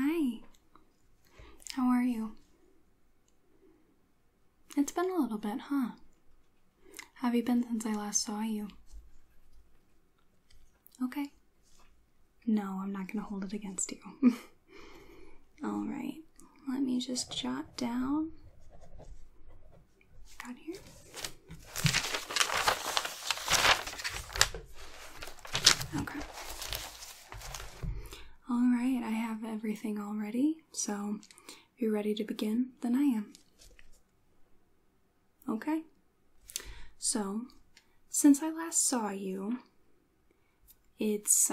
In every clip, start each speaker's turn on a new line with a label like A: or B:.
A: Hi. How are you? It's been a little bit, huh? How have you been since I last saw you? Okay. No, I'm not going to hold it against you. Alright, let me just jot down. Got here. Okay. Alright, I have everything all ready, so if you're ready to begin, then I am. Okay. So, since I last saw you, it's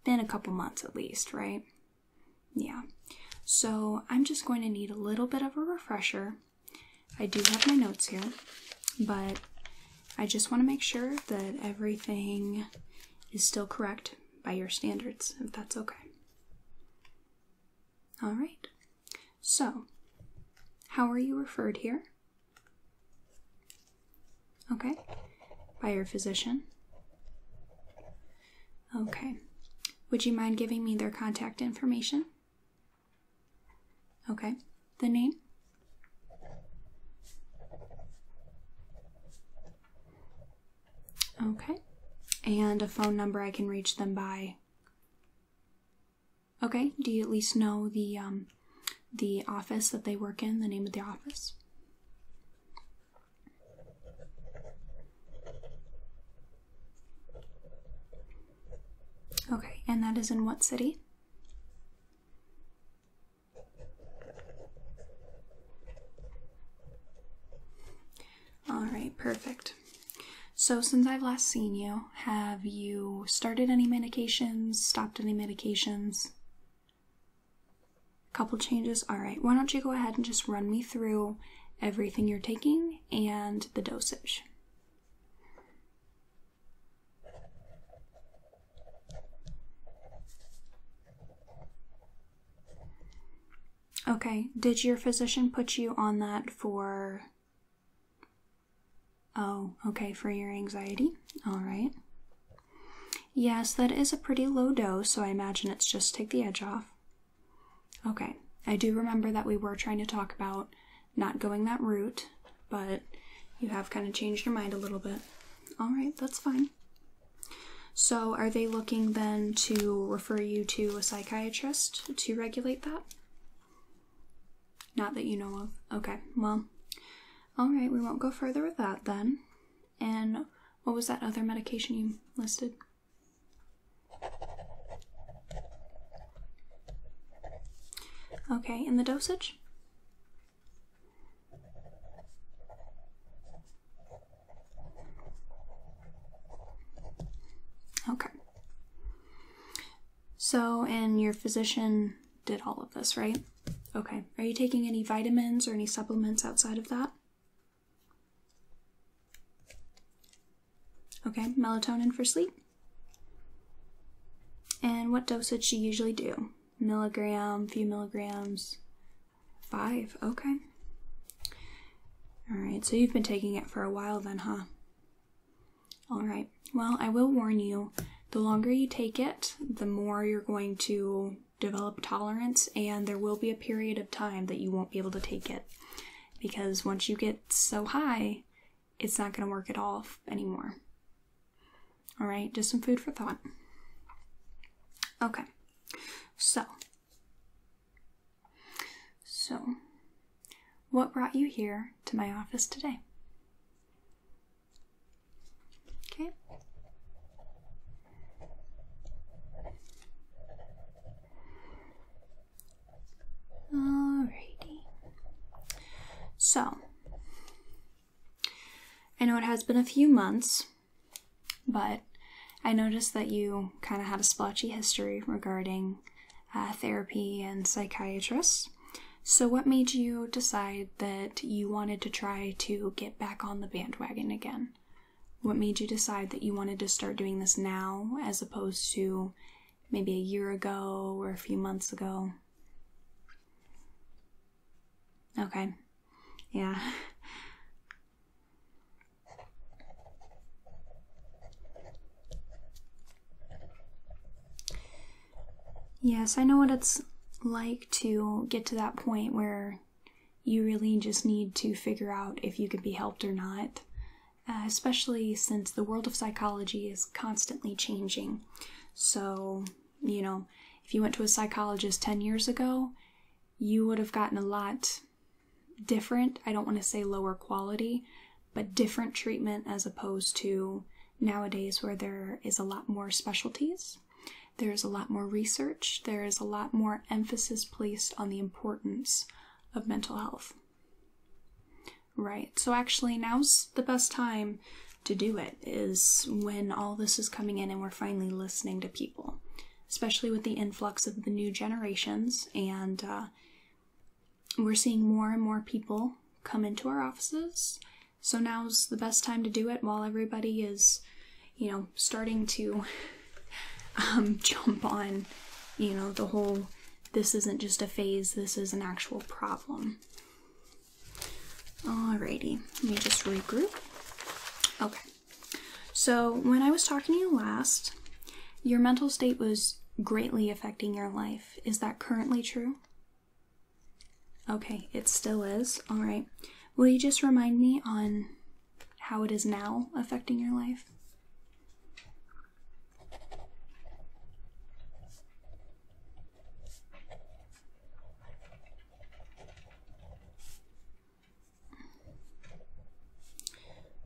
A: been a couple months at least, right? Yeah. So, I'm just going to need a little bit of a refresher. I do have my notes here, but I just want to make sure that everything is still correct by your standards, if that's okay. Alright. So, how are you referred here? Okay. By your physician? Okay. Would you mind giving me their contact information? Okay. The name? Okay. And a phone number I can reach them by? Okay. Do you at least know the office that they work in, the name of the office? Okay, and that is in what city? Alright, perfect. So since I've last seen you, have you started any medications, stopped any medications? Couple changes? Alright, why don't you go ahead and just run me through everything you're taking and the dosage. Okay, did your physician put you on that for... Oh, okay, for your anxiety? Alright. Yes, that is a pretty low dose, so I imagine it's just take the edge off. Okay, I do remember that we were trying to talk about not going that route, but you have kind of changed your mind a little bit. Alright, that's fine. So, are they looking then to refer you to a psychiatrist to regulate that? Not that you know of. Okay, well, alright, we won't go further with that then. And what was that other medication you listed? Okay, and the dosage? Okay. So, and your physician did all of this, right? Okay. Are you taking any vitamins or any supplements outside of that? Okay, melatonin for sleep. And what dosage do you usually do? Milligram, few milligrams? 5, okay. Alright, so you've been taking it for a while then, huh? Alright, well, I will warn you, the longer you take it, the more you're going to develop tolerance, and there will be a period of time that you won't be able to take it. Because once you get so high, it's not going to work at all anymore. Alright, just some food for thought. Okay, so, what brought you here to my office today? Okay. Alrighty. So, I know it has been a few months, but I noticed that you kind of had a splotchy history regarding therapy and psychiatrists. So what made you decide that you wanted to try to get back on the bandwagon again? What made you decide that you wanted to start doing this now as opposed to maybe a year ago or a few months ago? Okay. Yeah. Yes, I know what it's like to get to that point where you really just need to figure out if you could be helped or not, especially since the world of psychology is constantly changing. So, if you went to a psychologist 10 years ago, you would have gotten a lot different, I don't want to say lower quality, but different treatment as opposed to nowadays where there is a lot more specialties. There's a lot more research. There is a lot more emphasis placed on the importance of mental health. Right, so actually now's the best time to do it, is when all this is coming in and we're finally listening to people, especially with the influx of the new generations, and we're seeing more and more people come into our offices. So now's the best time to do it while everybody is, starting to jump on, the whole, this isn't just a phase, this is an actual problem. Alrighty, let me just regroup. Okay, so when I was talking to you last, your mental state was greatly affecting your life. Is that currently true? Okay, it still is. Alright, will you just remind me on how it is now affecting your life?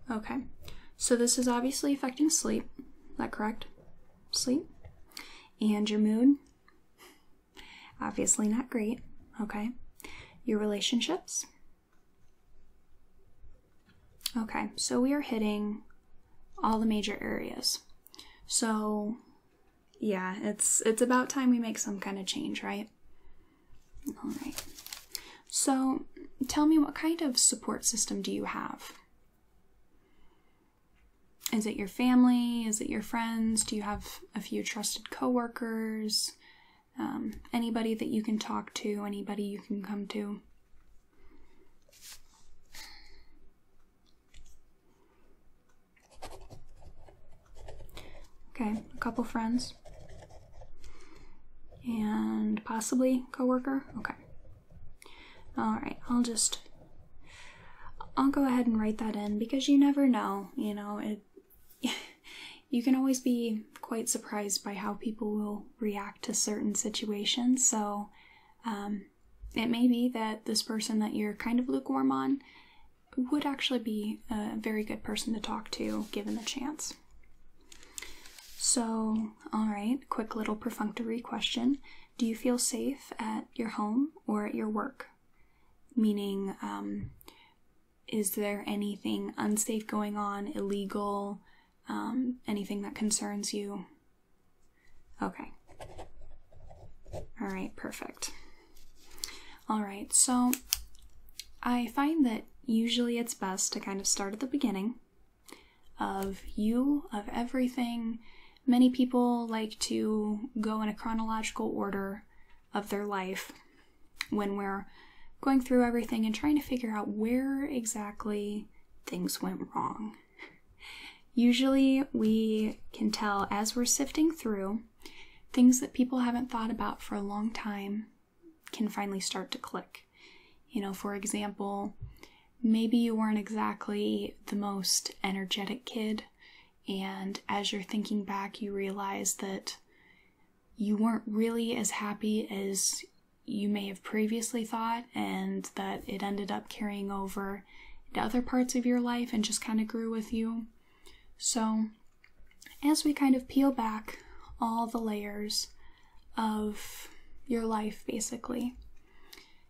A: Okay, so this is obviously affecting sleep. Is that correct? Sleep? And your mood? Obviously not great. Okay. Your relationships? Okay, so we are hitting all the major areas. So, yeah, it's about time we make some kind of change, right? Alright. So, tell me, what kind of support system do you have? Is it your family? Is it your friends? Do you have a few trusted coworkers? Anybody that you can talk to? Anybody you can come to? Okay, a couple friends. And possibly coworker? Okay. Alright, I'll go ahead and write that in, because you never know, you can always be quite surprised by how people will react to certain situations. So it may be that this person that you're kind of lukewarm on would actually be a very good person to talk to given the chance. So, alright, quick little perfunctory question. Do you feel safe at your home or at your work? Meaning, is there anything unsafe going on, illegal, anything that concerns you? Okay. Alright, perfect. Alright, so I find that usually it's best to kind of start at the beginning of everything. Many people like to go in a chronological order of their life when we're going through everything and trying to figure out where exactly things went wrong. Usually we can tell as we're sifting through, things that people haven't thought about for a long time can finally start to click. For example, maybe you weren't exactly the most energetic kid, and as you're thinking back, you realize that you weren't really as happy as you may have previously thought, and that it ended up carrying over to other parts of your life and just kind of grew with you. So, as we kind of peel back all the layers of your life, basically,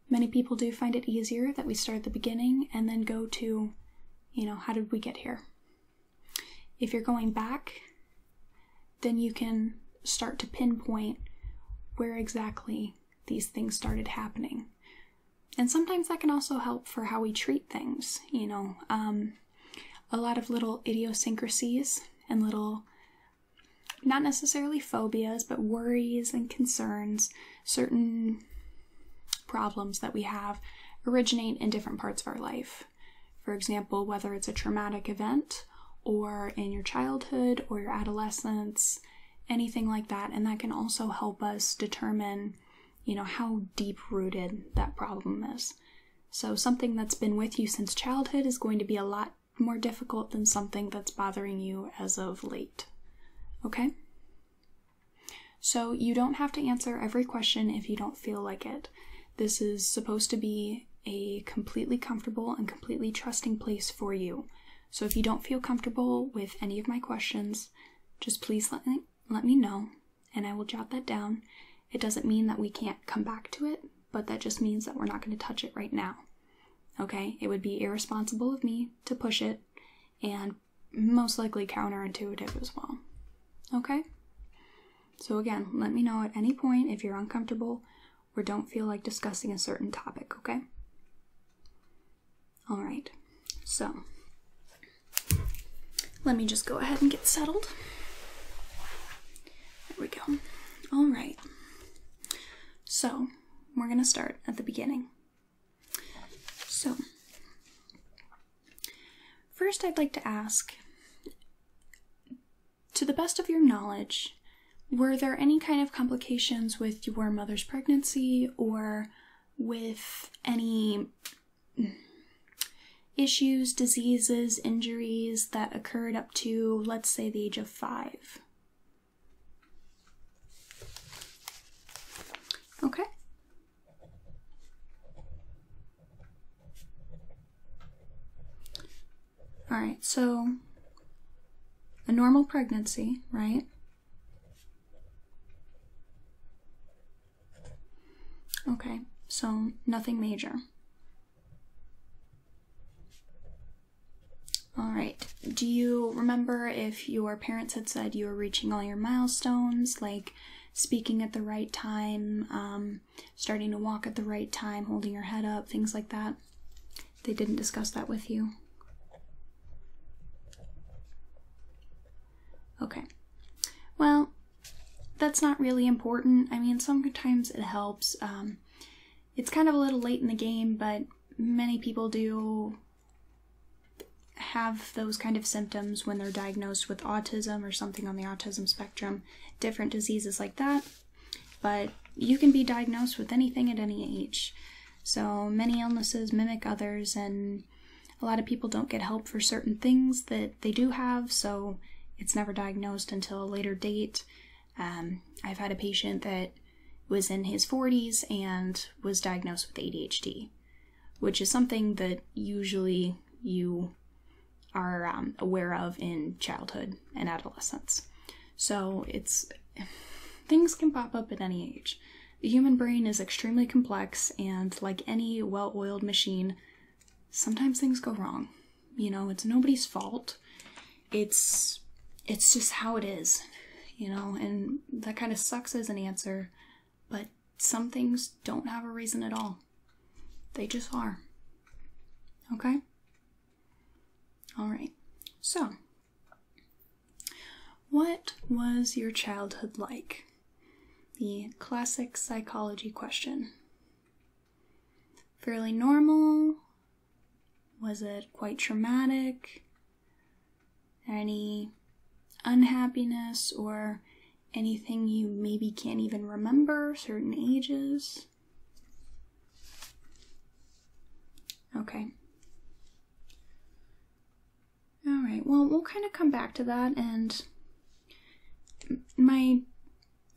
A: many people do find it easier that we start at the beginning and then go to, how did we get here? If you're going back, then you can start to pinpoint where exactly these things started happening. And sometimes that can also help for how we treat things, a lot of little idiosyncrasies and little, not necessarily phobias, but worries and concerns, certain problems that we have originate in different parts of our life. For example, whether it's a traumatic event or in your childhood or your adolescence, anything like that. And that can also help us determine, how deep-rooted that problem is. So something that's been with you since childhood is going to be a lot more difficult than something that's bothering you as of late. Okay? So you don't have to answer every question if you don't feel like it. This is supposed to be a completely comfortable and completely trusting place for you. So if you don't feel comfortable with any of my questions, just please let me know, and I will jot that down. It doesn't mean that we can't come back to it, but that just means that we're not going to touch it right now. Okay? It would be irresponsible of me to push it, and most likely counterintuitive as well. Okay? So again, let me know at any point if you're uncomfortable or don't feel like discussing a certain topic, okay? Alright, so let me just go ahead and get settled. There we go. Alright, so we're going to start at the beginning. So, first I'd like to ask, to the best of your knowledge, were there any kind of complications with your mother's pregnancy or with any issues, diseases, injuries that occurred up to, let's say, the age of 5? Okay. Alright, so a normal pregnancy, right? Okay, so nothing major. Alright, do you remember if your parents had said you were reaching all your milestones, like speaking at the right time, starting to walk at the right time, holding your head up, things like that? They didn't discuss that with you? Okay. Well, that's not really important. I mean, sometimes it helps. It's kind of a little late in the game, but many people do have those kind of symptoms when they're diagnosed with autism or something on the autism spectrum, different diseases like that. But you can be diagnosed with anything at any age. So many illnesses mimic others, and a lot of people don't get help for certain things that they do have, so it's never diagnosed until a later date. I've had a patient that was in his 40s and was diagnosed with ADHD, which is something that usually you are aware of in childhood and adolescence. So things can pop up at any age. The human brain is extremely complex, and like any well-oiled machine, sometimes things go wrong. It's nobody's fault. It's just how it is, and that kind of sucks as an answer, but some things don't have a reason at all. They just are. Okay? Alright, so, what was your childhood like? The classic psychology question. Fairly normal? Was it quite traumatic? Any unhappiness or anything you maybe can't even remember, certain ages? Okay. Alright, well, we'll kind of come back to that, and my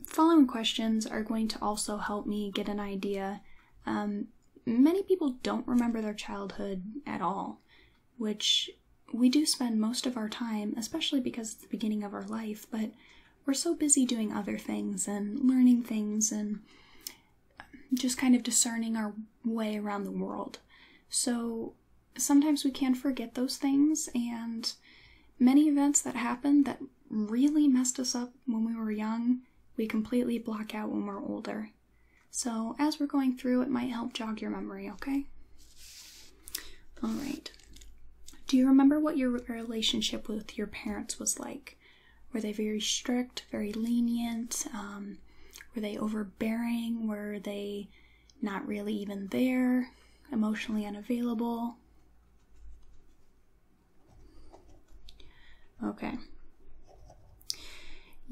A: following questions are going to also help me get an idea. Many people don't remember their childhood at all, which we do spend most of our time, especially because it's the beginning of our life, but we're so busy doing other things and learning things and just kind of discerning our way around the world. So sometimes we can forget those things, and many events that happened that really messed us up when we were young, we completely block out when we're older. So as we're going through, it might help jog your memory, okay? Alright. Do you remember what your relationship with your parents was like? Were they very strict, very lenient? Were they overbearing? Were they not really even there? Emotionally unavailable? Okay.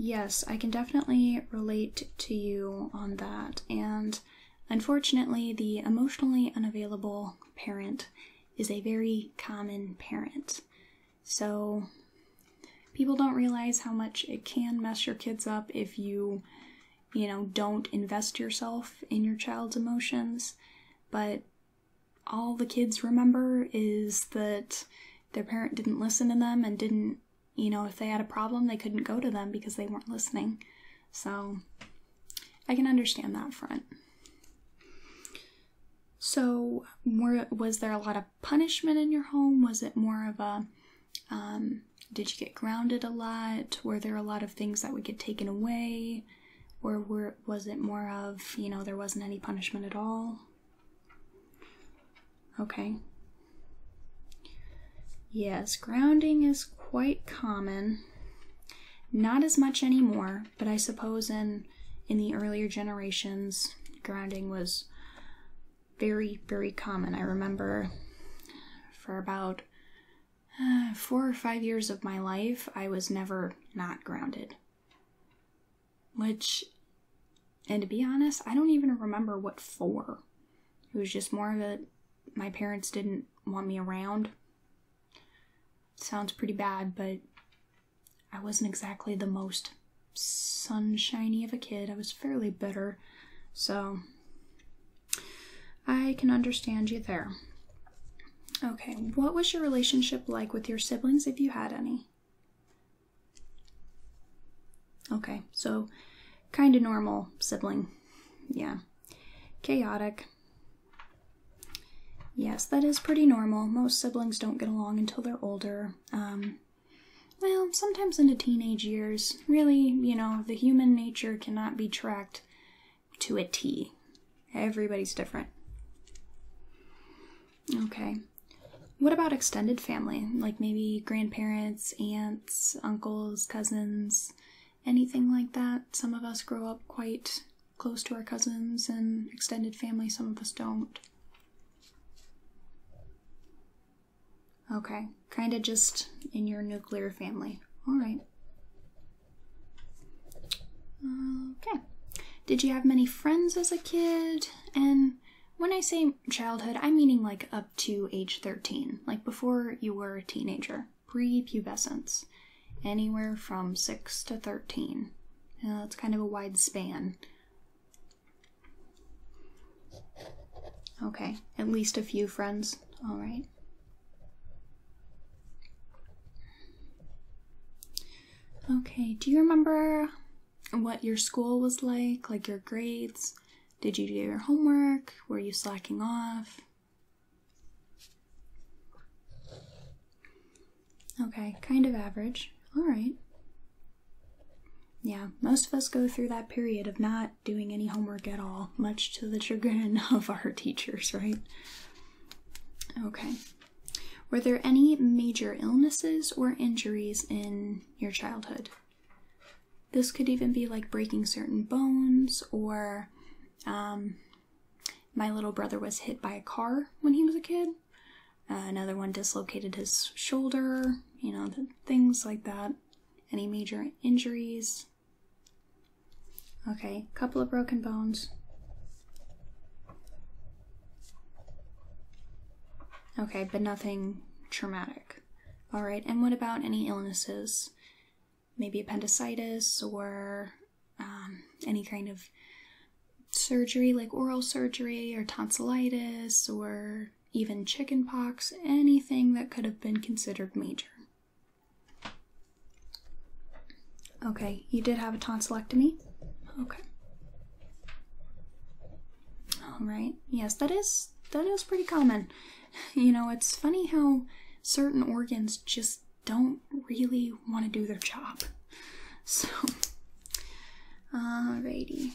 A: Yes, I can definitely relate to you on that. And unfortunately, the emotionally unavailable parent is a very common parent. So people don't realize how much it can mess your kids up if you don't invest yourself in your child's emotions. But all the kids remember is that their parent didn't listen to them and didn't, if they had a problem, they couldn't go to them because they weren't listening. So I can understand that front. So was there a lot of punishment in your home? Was it more of a, did you get grounded a lot? Were there a lot of things that would get taken away? Or was it more of, there wasn't any punishment at all? Okay. Yes, grounding is quite common. Not as much anymore, but I suppose in the earlier generations, grounding was very, very common. I remember for about 4 or 5 years of my life, I was never not grounded. And to be honest, I don't even remember what for. It was just more that my parents didn't want me around. Sounds pretty bad, but I wasn't exactly the most sunshiny of a kid. I was fairly bitter, so I can understand you there. Okay, what was your relationship like with your siblings, if you had any? Okay, so kind of normal sibling. Yeah. Chaotic. Yes, that is pretty normal. Most siblings don't get along until they're older. Well, sometimes into teenage years. Really, the human nature cannot be tracked to a T. Everybody's different. Okay. What about extended family? Like maybe grandparents, aunts, uncles, cousins, anything like that? Some of us grow up quite close to our cousins and extended family. Some of us don't. Okay, kind of just in your nuclear family. All right. Okay. Did you have many friends as a kid? And when I say childhood, I'm meaning like up to age 13, like before you were a teenager, pre-pubescence, anywhere from 6 to 13. That's kind of a wide span. Okay, at least a few friends. All right. Okay, do you remember what your school was like your grades? Did you do your homework? Were you slacking off? Okay, kind of average. All right. Yeah, most of us go through that period of not doing any homework at all, much to the chagrin of our teachers, right? Okay. Were there any major illnesses or injuries in your childhood? This could even be like breaking certain bones, or my little brother was hit by a car when he was a kid. Another one dislocated his shoulder, things like that. Any major injuries? Okay, couple of broken bones. Okay, but nothing traumatic. All right, and what about any illnesses? Maybe appendicitis or any kind of surgery like oral surgery or tonsillitis or even chicken pox, anything that could have been considered major. Okay, you did have a tonsillectomy? Okay. All right. Yes, that is pretty common. It's funny how certain organs just don't really want to do their job. So, alrighty.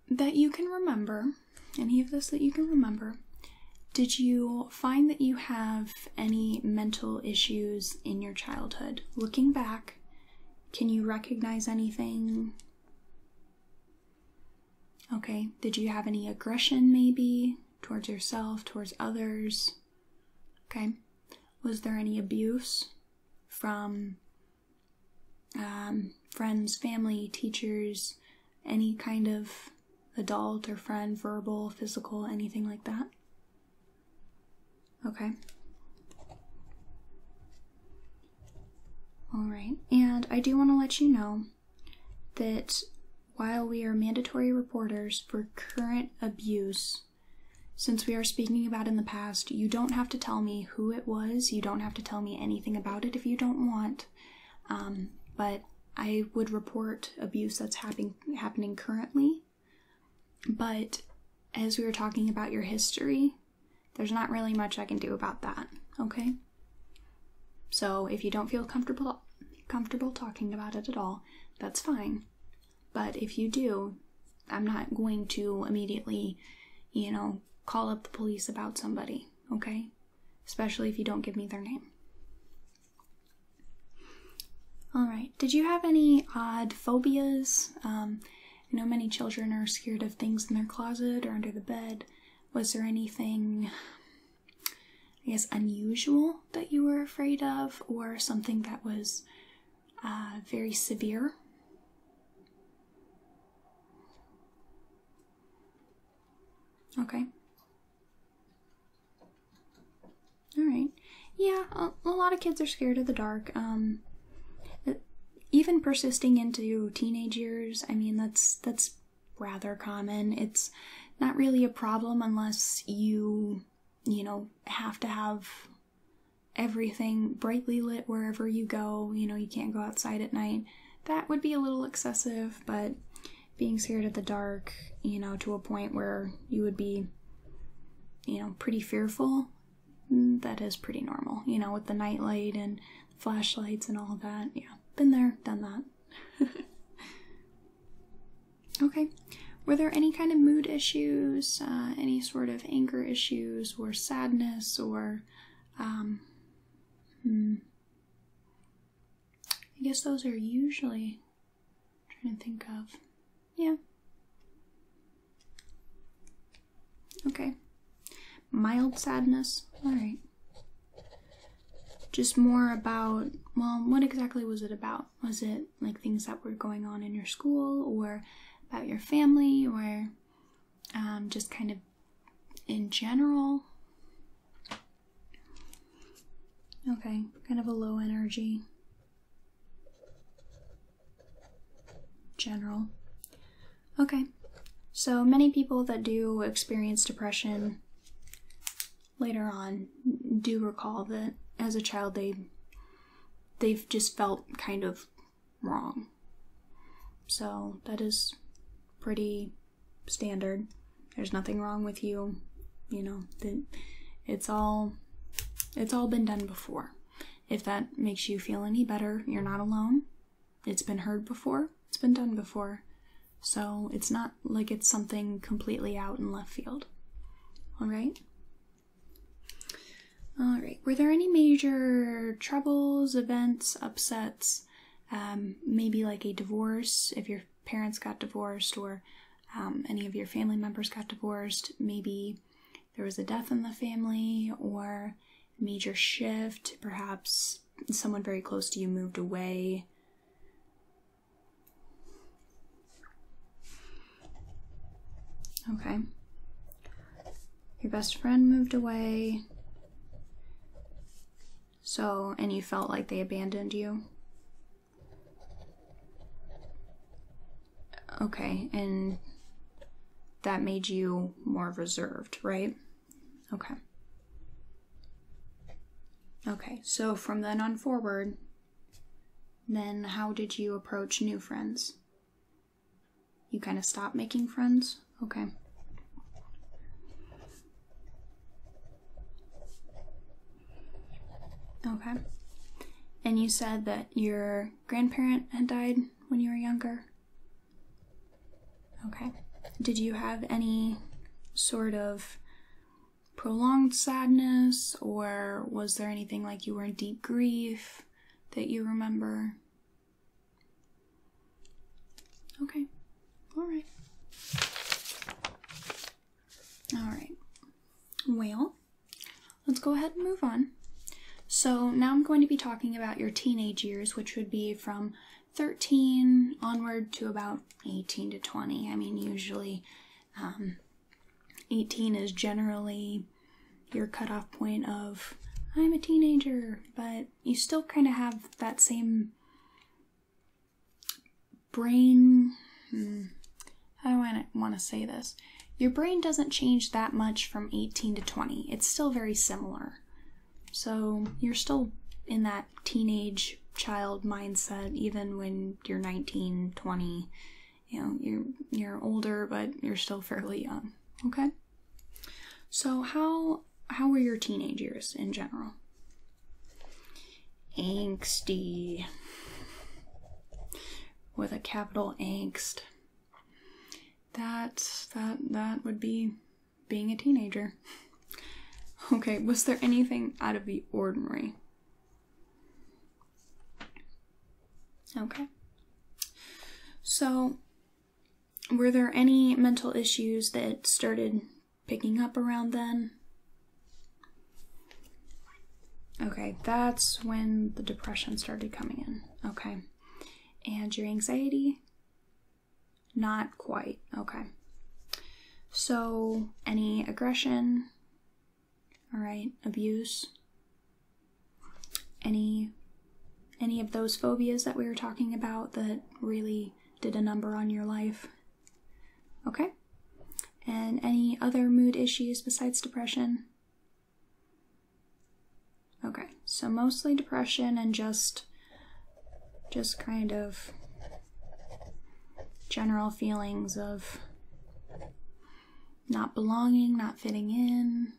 A: That you can remember, any of this that you can remember, did you find that you have any mental issues in your childhood? Looking back, can you recognize anything? Okay, did you have any aggression maybe towards yourself, towards others? Okay, was there any abuse from friends, family, teachers, any kind of adult or friend, verbal, physical, anything like that? Okay. Alright, and I do want to let you know that while we are mandatory reporters for current abuse, since we are speaking about in the past, you don't have to tell me who it was, you don't have to tell me anything about it if you don't want, but I would report abuse that's happening currently. But as we were talking about your history, there's not really much I can do about that, okay? So if you don't feel comfortable talking about it at all, that's fine. But if you do, I'm not going to immediately, call up the police about somebody, okay? Especially if you don't give me their name. Alright, did you have any odd phobias? I know many children are scared of things in their closet or under the bed. Was there anything, I guess, unusual that you were afraid of, or something that was very severe? Okay. Alright. Yeah, a lot of kids are scared of the dark. Even persisting into teenage years, I mean, that's rather common. It's not really a problem unless you have to have everything brightly lit wherever you go. You can't go outside at night. That would be a little excessive, but being scared of the dark, to a point where you would be, pretty fearful, that is pretty normal, with the nightlight and flashlights and all of that. Yeah, been there, done that. Okay. Were there any kind of mood issues, any sort of anger issues or sadness or, I guess those are usually, I'm trying to think of, yeah. Okay. Mild sadness, alright. Just more about, well, what exactly was it about? Was it like things that were going on in your school or about your family or just kind of in general? Okay, kind of a low energy. General. Okay, so many people that do experience depression later on do recall that as a child they've just felt kind of wrong. So that is pretty standard. There's nothing wrong with you. It's all been done before. If that makes you feel any better, you're not alone. It's been heard before. It's been done before. So it's not like it's something completely out in left field. Alright? Alright. Were there any major troubles, events, upsets? Maybe like a divorce, if your parents got divorced, or any of your family members got divorced. Maybe there was a death in the family, or a major shift. Perhaps someone very close to you moved away. Okay. Your best friend moved away. So, and you felt like they abandoned you? Okay, and that made you more reserved, right? Okay. Okay, so from then on forward, then how did you approach new friends? You kind of stopped making friends? Okay. Okay. And you said that your grandparent had died when you were younger? Okay. Did you have any sort of prolonged sadness, or was there anything like you were in deep grief that you remember? Okay. Alright. Alright. Well, let's go ahead and move on. So now I'm going to be talking about your teenage years, which would be from 13 onward to about 18 to 20. I mean, usually 18 is generally your cutoff point of, I'm a teenager, but you still kind of have that same brain, how do I want to say this? Your brain doesn't change that much from 18 to 20. It's still very similar. So you're still in that teenage child mindset even when you're 19, 20. You know, you're older, but you're still fairly young. Okay? So how were your teenage years in general? Angsty. With a capital angst. That would be being a teenager. Okay, was there anything out of the ordinary? Okay. So, were there any mental issues that started picking up around then? Okay, that's when the depression started coming in. Okay. And your anxiety? Not quite. Okay. So, any aggression? Alright, abuse? Any of those phobias that we were talking about that really did a number on your life? Okay. And any other mood issues besides depression? Okay, so mostly depression and just kind of general feelings of not belonging, not fitting in.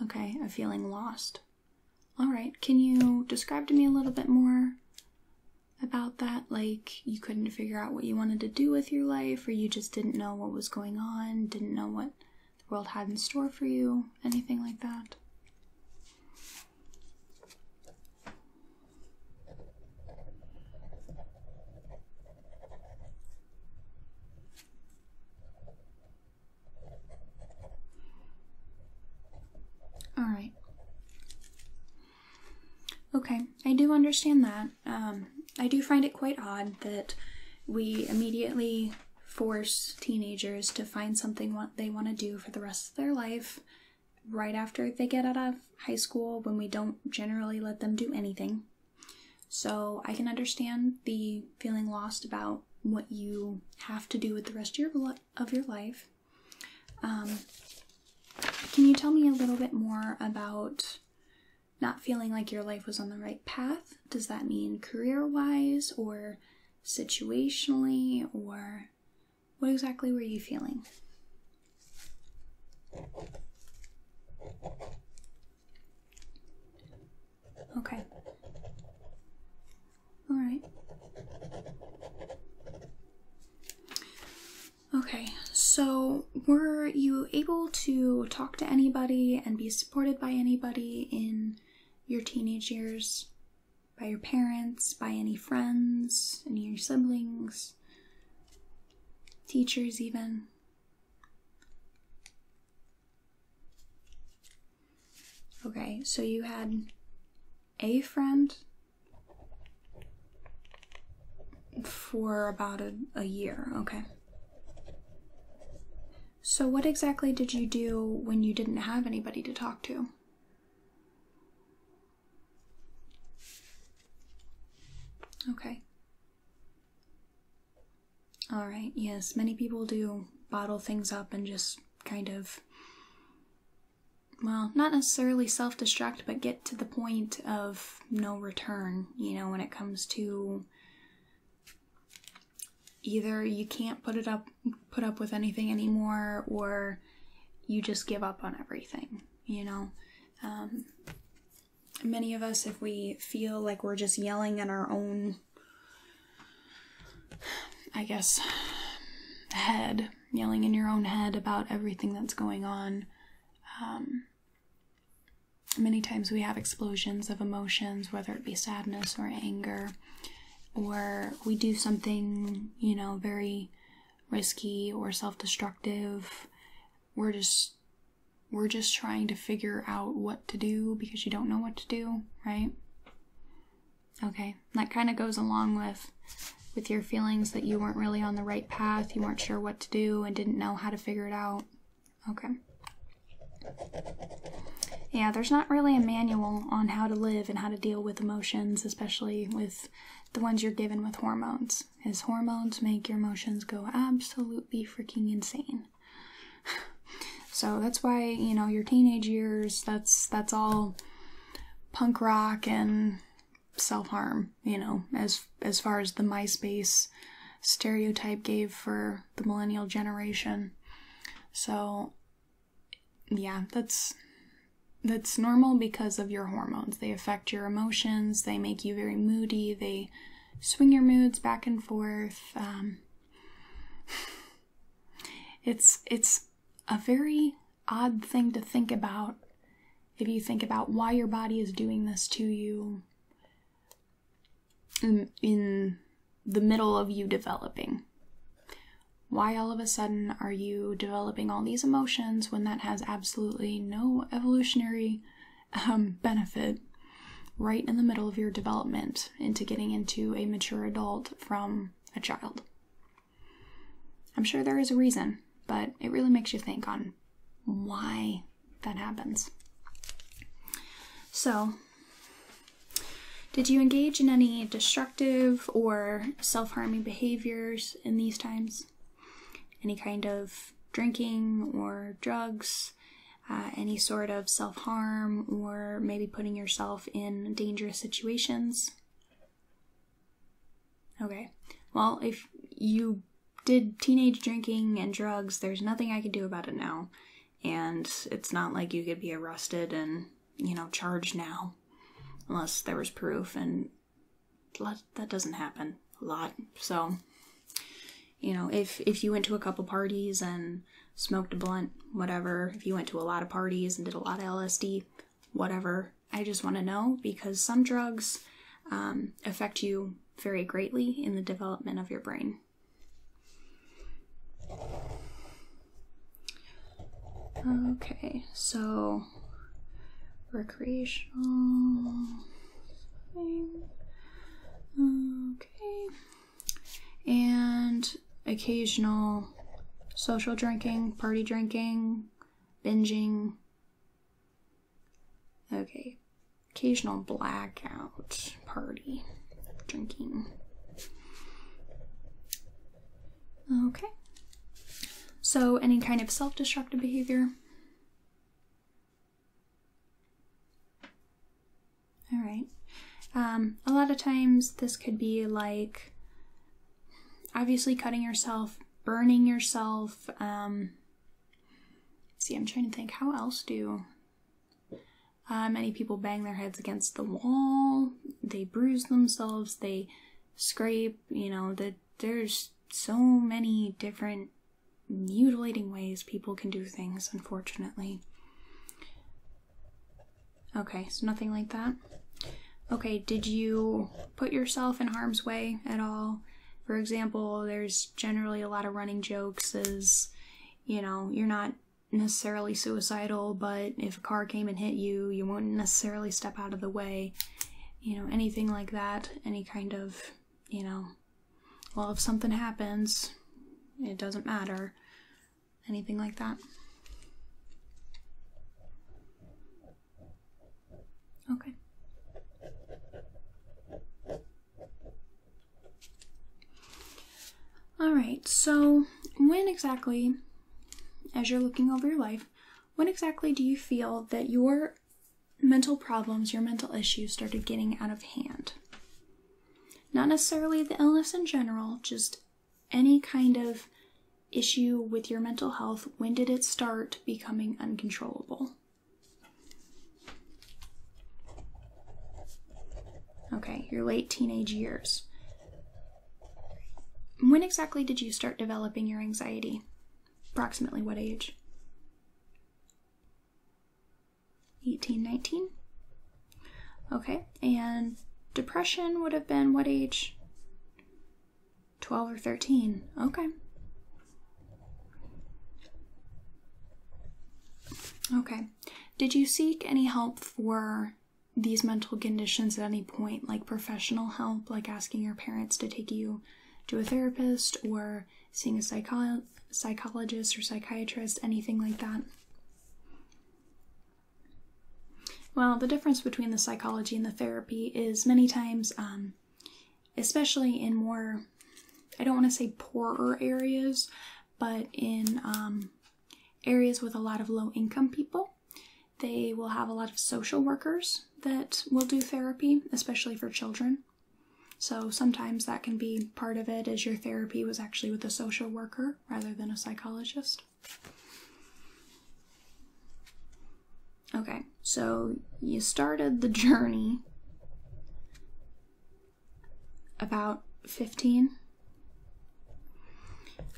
A: Okay, of feeling lost. Alright, can you describe to me a little bit more about that? Like, you couldn't figure out what you wanted to do with your life, or you just didn't know what was going on, didn't know what the world had in store for you, anything like that? Alright. Okay, I do understand that. I do find it quite odd that we immediately force teenagers to find something what they want to do for the rest of their life right after they get out of high school, when we don't generally let them do anything. So I can understand the feeling lost about what you have to do with the rest of your life. Can you tell me a little bit more about not feeling like your life was on the right path? Does that mean career-wise or situationally, or what exactly were you feeling? Okay. All right. Okay, so were you able to talk to anybody and be supported by anybody in your teenage years? By your parents, by any friends, any of your siblings, teachers even? Okay, so you had a friend for about a year, okay. So what exactly did you do when you didn't have anybody to talk to? Okay. Alright, yes, many people do bottle things up and just kind of, well, not necessarily self-destruct, but get to the point of no return, you know, when it comes to either you can't put up with anything anymore, or you just give up on everything, you know. Many of us, if we feel like we're just yelling in our own, I guess, head, yelling in your own head about everything that's going on, many times we have explosions of emotions, whether it be sadness or anger, or we do something, you know, very risky or self-destructive. We're just trying to figure out what to do because you don't know what to do, right? Okay, that kind of goes along with your feelings that you weren't really on the right path, you weren't sure what to do and didn't know how to figure it out. Okay. Yeah, there's not really a manual on how to live and how to deal with emotions, especially with the ones you're given with hormones. Because hormones make your emotions go absolutely freaking insane. So that's why, you know, your teenage years, that's all punk rock and self-harm, you know, as far as the MySpace stereotype gave for the millennial generation. So yeah, that's normal because of your hormones. They affect your emotions, they make you very moody, they swing your moods back and forth. It's a very odd thing to think about if you think about why your body is doing this to you in the middle of you developing. Why all of a sudden are you developing all these emotions when that has absolutely no evolutionary benefit right in the middle of your development into getting into a mature adult from a child? I'm sure there is a reason, but it really makes you think on why that happens. So, did you engage in any destructive or self-harming behaviors in these times? Any kind of drinking or drugs, any sort of self-harm, or maybe putting yourself in dangerous situations? Okay, well, if you did teenage drinking and drugs, there's nothing I can do about it now. And it's not like you could be arrested and, you know, charged now, unless there was proof, and that doesn't happen a lot. So, you know, if you went to a couple parties and smoked a blunt, whatever, if you went to a lot of parties and did a lot of LSD, whatever, I just want to know, because some drugs affect you very greatly in the development of your brain. Okay, so recreational thing. Okay. And occasional social drinking, party drinking, binging. Okay. Occasional blackout party drinking. Okay. So, any kind of self-destructive behavior? All right. A lot of times this could be like obviously cutting yourself, burning yourself. See, I'm trying to think, how else do many people bang their heads against the wall? They bruise themselves, they scrape, you know, there's so many different mutilating ways people can do things, unfortunately. Okay, so nothing like that. Okay, did you put yourself in harm's way at all? For example, there's generally a lot of running jokes as, you know, you're not necessarily suicidal, but if a car came and hit you, you won't necessarily step out of the way. You know, anything like that, any kind of, you know, well, if something happens, it doesn't matter. Anything like that. Okay. Alright, so when exactly, as you're looking over your life, when exactly do you feel that your mental problems, your mental issues started getting out of hand? Not necessarily the illness in general, just any kind of issue with your mental health. When did it start becoming uncontrollable? Okay, your late teenage years. When exactly did you start developing your anxiety? Approximately what age? 18, 19? Okay, and depression would have been what age? 12 or 13. Okay. Okay. Did you seek any help for these mental conditions at any point, like professional help, like asking your parents to take you to a therapist or seeing a psychologist or psychiatrist, anything like that? Well, the difference between the psychology and the therapy is many times, especially in more, I don't want to say poorer areas, but in areas with a lot of low-income people, they will have a lot of social workers that will do therapy, especially for children. So sometimes that can be part of it, as your therapy was actually with a social worker rather than a psychologist. Okay, so you started the journey about 15.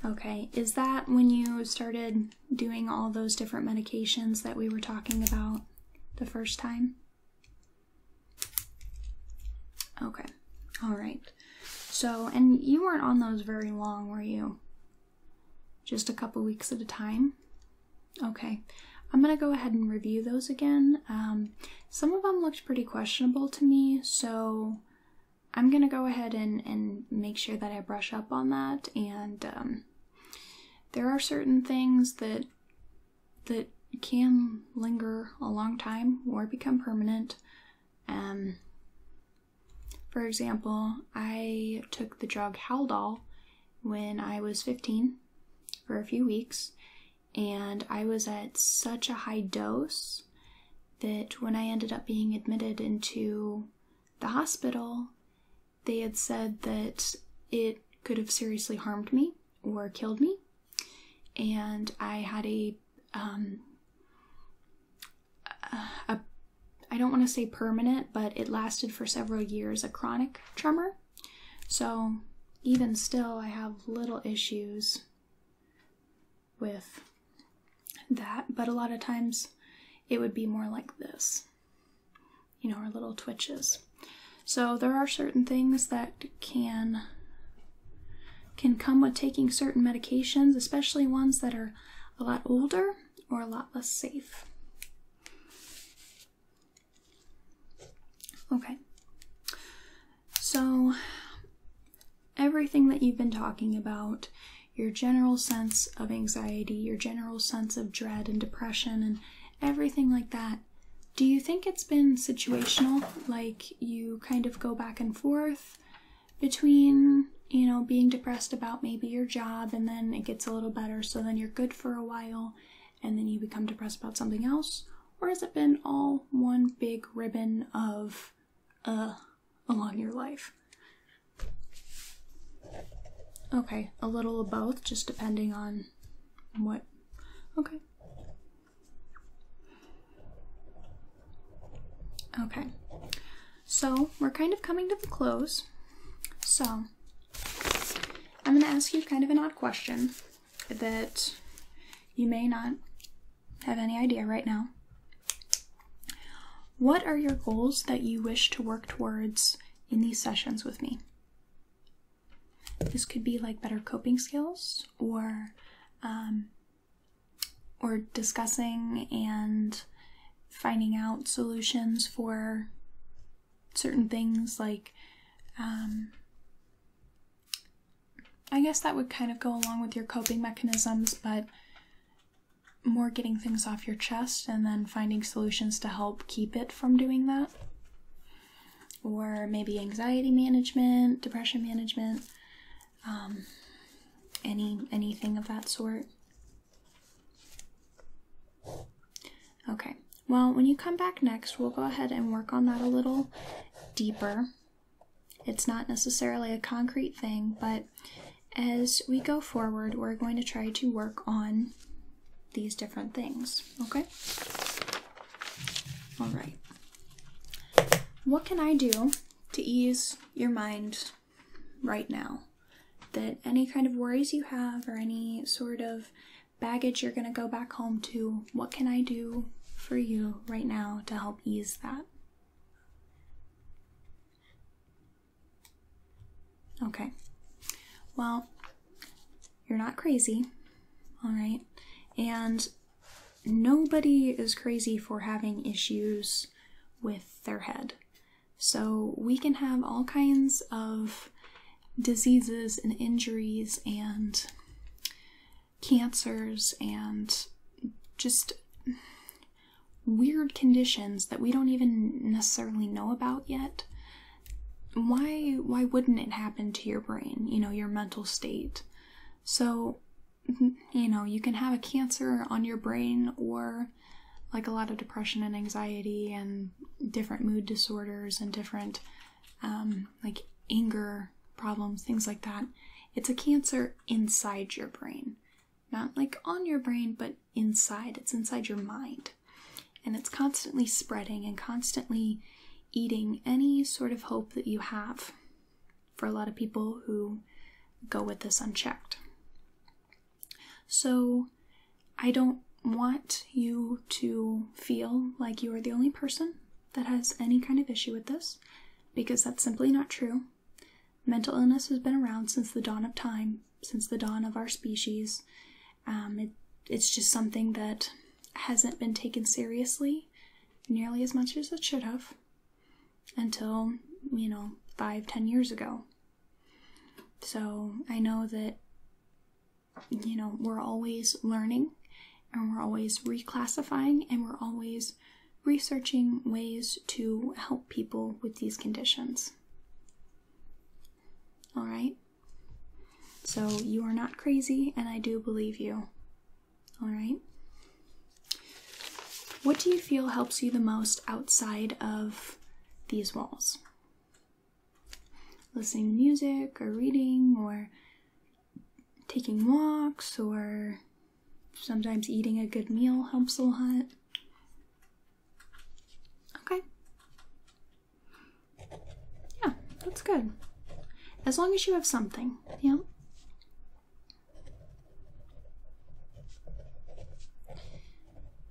A: Okay, is that when you started doing all those different medications that we were talking about the first time? Okay, all right. So, and you weren't on those very long, were you? Just a couple weeks at a time? Okay, I'm going to go ahead and review those again. Some of them looked pretty questionable to me, so I'm going to go ahead and make sure that I brush up on that. And there are certain things that can linger a long time or become permanent. For example, I took the drug Haldol when I was 15 for a few weeks, and I was at such a high dose that when I ended up being admitted into the hospital, they had said that it could have seriously harmed me or killed me, and I had I don't want to say permanent, but it lasted for several years, a chronic tremor. So even still, I have little issues with that, but a lot of times it would be more like this, you know, our little twitches. So there are certain things that can come with taking certain medications, especially ones that are a lot older or a lot less safe. Okay, so everything that you've been talking about, your general sense of anxiety, your general sense of dread and depression and everything like that, do you think it's been situational? Like you kind of go back and forth between, you know, being depressed about maybe your job and then it gets a little better, so then you're good for a while and then you become depressed about something else? Or has it been all one big ribbon of along your life? Okay, a little of both, just depending on what. Okay. Okay, so we're kind of coming to the close. So I'm going to ask you kind of an odd question that you may not have any idea right now. What are your goals that you wish to work towards in these sessions with me? This could be like better coping skills, or discussing and finding out solutions for certain things, like I guess that would kind of go along with your coping mechanisms, but more getting things off your chest and then finding solutions to help keep it from doing that. Or maybe anxiety management, depression management, anything of that sort. Okay, well, when you come back next, we'll go ahead and work on that a little deeper. It's not necessarily a concrete thing, but as we go forward, we're going to try to work on these different things, okay? All right. What can I do to ease your mind right now? That any kind of worries you have or any sort of baggage you're going to go back home to, what can I do for you right now to help ease that? Okay. Well, you're not crazy, all right? And nobody is crazy for having issues with their head. So we can have all kinds of diseases and injuries and cancers and just weird conditions that we don't even necessarily know about yet. Why wouldn't it happen to your brain, your mental state? So, you can have a cancer on your brain, or like a lot of depression and anxiety and different mood disorders and different like anger problems, things like that. It's a cancer inside your brain. Not like on your brain, but inside. It's inside your mind. And it's constantly spreading and constantly eating any sort of hope that you have, for a lot of people who go with this unchecked. So I don't want you to feel like you are the only person that has any kind of issue with this, because that's simply not true. Mental illness has been around since the dawn of time, since the dawn of our species. It's just something that hasn't been taken seriously nearly as much as it should have until, 5-10 years ago. So I know that, we're always learning, and we're always reclassifying, and we're always researching ways to help people with these conditions. All right? So you are not crazy, and I do believe you. All right? What do you feel helps you the most outside of these walls? Listening to music, or reading, or taking walks, or sometimes eating a good meal helps a lot. Okay. Yeah, that's good. As long as you have something, yeah.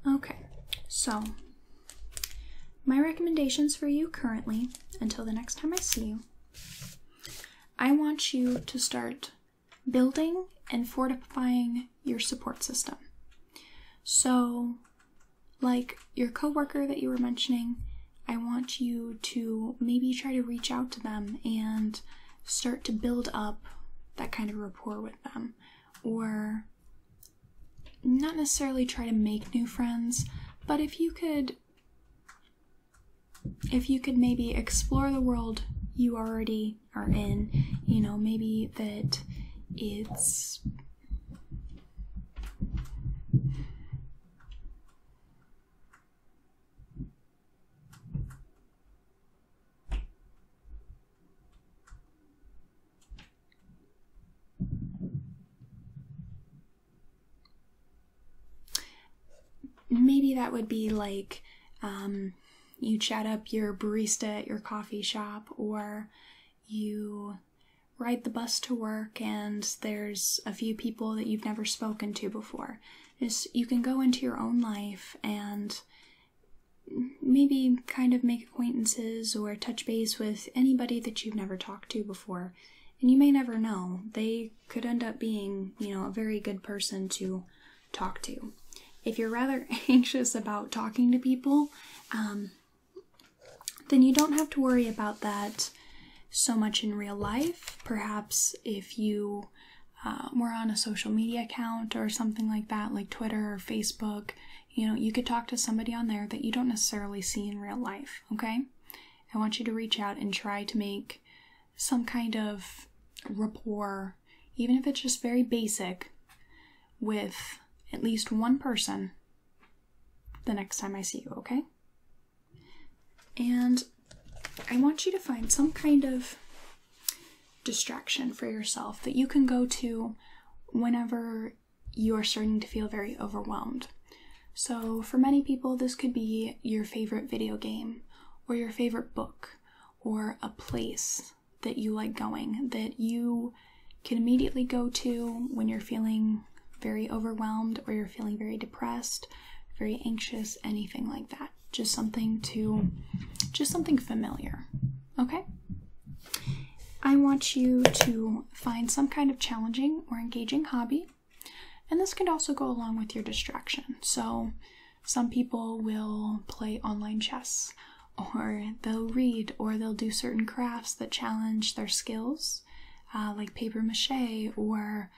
A: Okay, so my recommendations for you currently, until the next time I see you, I want you to start building and fortifying your support system. So, like your coworker that you were mentioning, I want you to maybe try to reach out to them and start to build up that kind of rapport with them. Or not necessarily try to make new friends, but if you could maybe explore the world you already are in, maybe that it's maybe that would be like you chat up your barista at your coffee shop, or you ride the bus to work and there's a few people that you've never spoken to before. You can go into your own life and maybe kind of make acquaintances or touch base with anybody that you've never talked to before. And you may never know. They could end up being, a very good person to talk to. If you're rather anxious about talking to people, then you don't have to worry about that so much in real life. Perhaps if you were on a social media account or something like that, like Twitter or Facebook, you could talk to somebody on there that you don't necessarily see in real life, okay? I want you to reach out and try to make some kind of rapport, even if it's just very basic, with at least one person the next time I see you, okay? And I want you to find some kind of distraction for yourself that you can go to whenever you are starting to feel very overwhelmed. So for many people, this could be your favorite video game, or your favorite book, or a place that you like going, that you can immediately go to when you're feeling very overwhelmed, or you're feeling very depressed, very anxious, anything like that. Just something familiar, okay? I want you to find some kind of challenging or engaging hobby, and this could also go along with your distraction. So some people will play online chess, or they'll read, or they'll do certain crafts that challenge their skills, like paper mache, or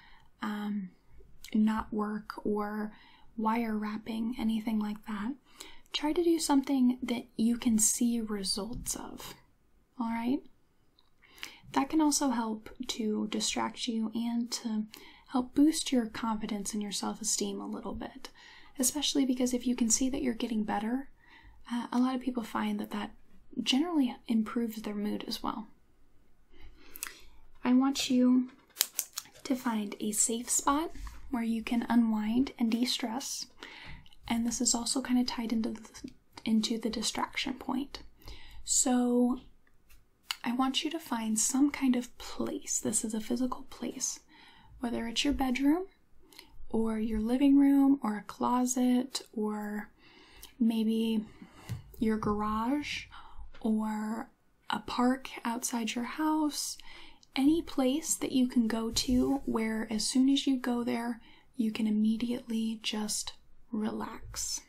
A: knot work, or wire wrapping, anything like that. Try to do something that you can see results of, all right? That can also help to distract you and to help boost your confidence and your self-esteem a little bit, especially because if you can see that you're getting better, a lot of people find that that generally improves their mood as well. I want you to find a safe spot where you can unwind and de-stress, and this is also kind of tied into the distraction point. So I want you to find some kind of place. This is a physical place, whether it's your bedroom or your living room or a closet or maybe your garage or a park outside your house. Any place that you can go to where as soon as you go there, you can immediately just relax.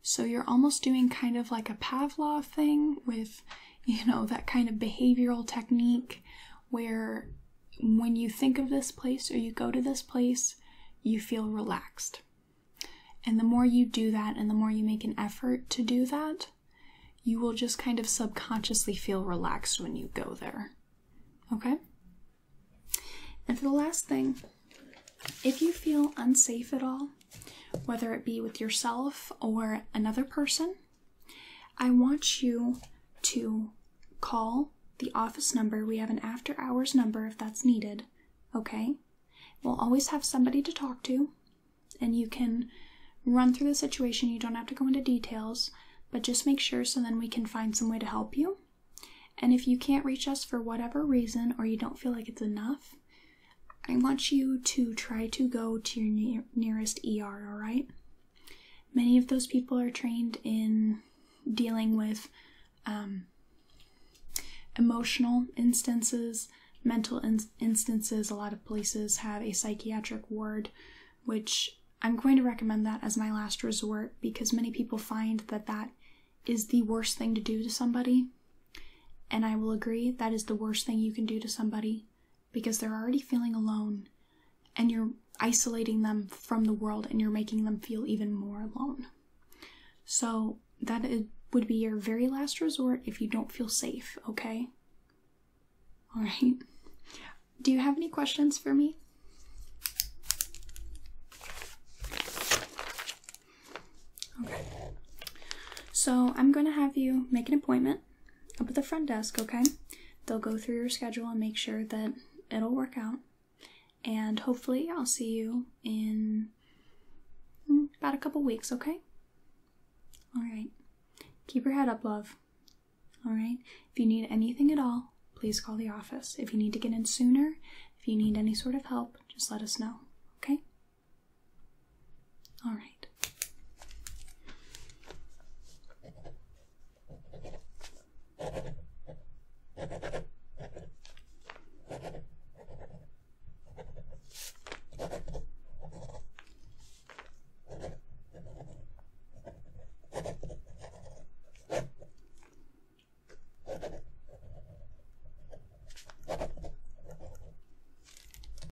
A: So you're almost doing kind of like a Pavlov thing with, you know, that kind of behavioral technique where when you think of this place or you go to this place, you feel relaxed. And the more you do that and the more you make an effort to do that, you will just kind of subconsciously feel relaxed when you go there. Okay? And for the last thing, if you feel unsafe at all, whether it be with yourself or another person, I want you to call the office number. We have an after hours number if that's needed, okay? We'll always have somebody to talk to, and you can run through the situation. You don't have to go into details, but just make sure so then we can find some way to help you. And if you can't reach us for whatever reason or you don't feel like it's enough, I want you to try to go to your nearest ER, all right? Many of those people are trained in dealing with emotional instances, mental instances. A lot of places have a psychiatric ward, which I'm going to recommend that as my last resort because many people find that that is the worst thing to do to somebody. And I will agree, that is the worst thing you can do to somebody because they're already feeling alone and you're isolating them from the world and you're making them feel even more alone. So that would be your very last resort if you don't feel safe, okay? All right. Do you have any questions for me? Okay. So I'm going to have you make an appointment up at the front desk, okay? They'll go through your schedule and make sure that it'll work out. And hopefully I'll see you in about a couple weeks, okay? Alright. Keep your head up, love. Alright? If you need anything at all, please call the office. If you need to get in sooner, if you need any sort of help, just let us know, okay? Alright.